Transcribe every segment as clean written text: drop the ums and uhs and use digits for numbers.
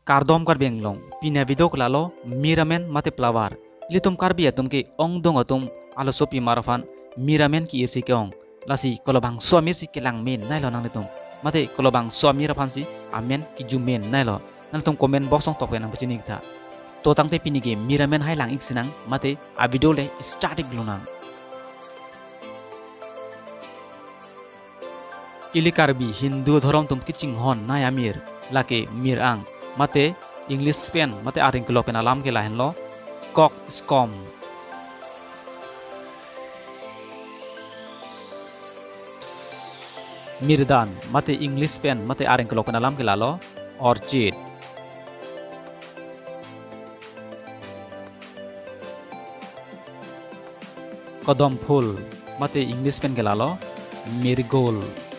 Kardom karbeng long pina video klalo Mir Amen mate flower litum karbi atum ke ong dong atum alo sopi marafan Mir Amen ki irsi ke ong lasi kolobang suami si kelang men nailo nanglitum mate kolobang suami rafan si amen ki jumen nailo nanglitum komen box ong tokwe nang Pachini ta to tangte pini ge Mir Amen hai lang iksinang mate a video le static glunang ili karbi Hindu dhorom tum kiching hon na amir lake mir ang mate English pen mate aring pen alam ke lahen lo COCKSCOMB MIRDAN mate English pen mate aring pen alam ke lalo ORCHID KADOMPHUL mate English pen ke lalo MARIGOLD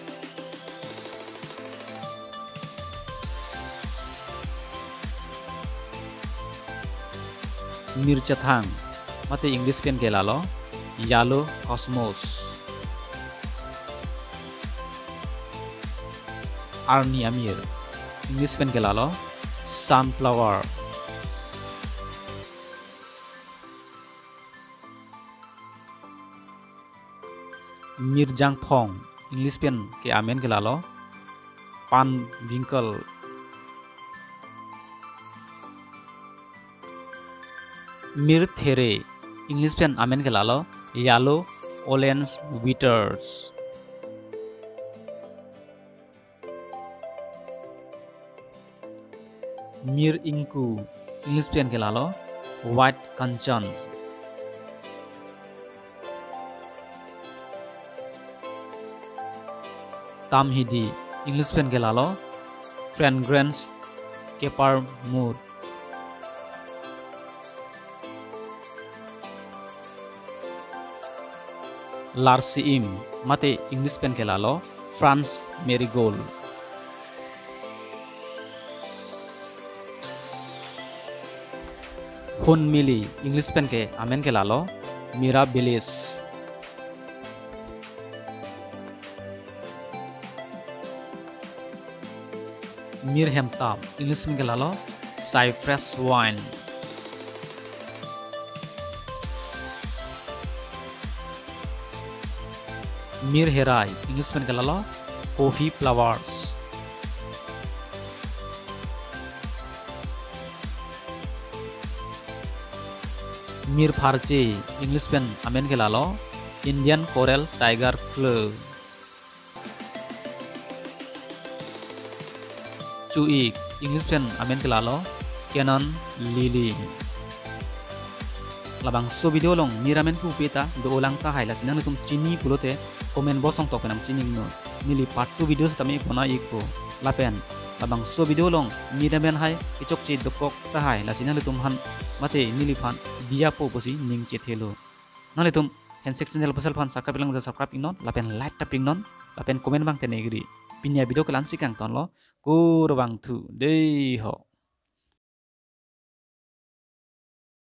MIRCHATHANG mate English pen ke lalo yellow cosmos arni amir English pen ke lalo sunflower mirjang phong English pen ke amen ke lalo pan winkle MIRCHATHE English pen amen ke lalo yellow orange bitters Mir inku English pen ke lalo white kanchan tamhidi English pen ke lalo fragrance kepar mood LARSI-IM mate English pen ke lalo France marigold hun mili English pen ke amen ke lalo mirabilis mir hemtab English pen ke lalo cypress wine Mir Herai English pen ke lalo coffee flowers Mir Pharche English pen amen ke lalo Indian coral tiger flower Cuik English pen amen ke lalo canon lily labang so video long Mir Amen ku peta do ulang tahai la sinang tum chini pulote komen bosong tok penam chini no nili part 2 video tami kona iko lapen labang so video long Mir Amen hai Kechok chi Dokok tahai la sinang tum han mate nili phan diya po pusi ningchethe lo nale tum Hensek channel pasal phan sakka bilang subscribe non lapen like taping non lapen komen bang tenegri pinya video kelan sikang ton lo kur bang thu dei ho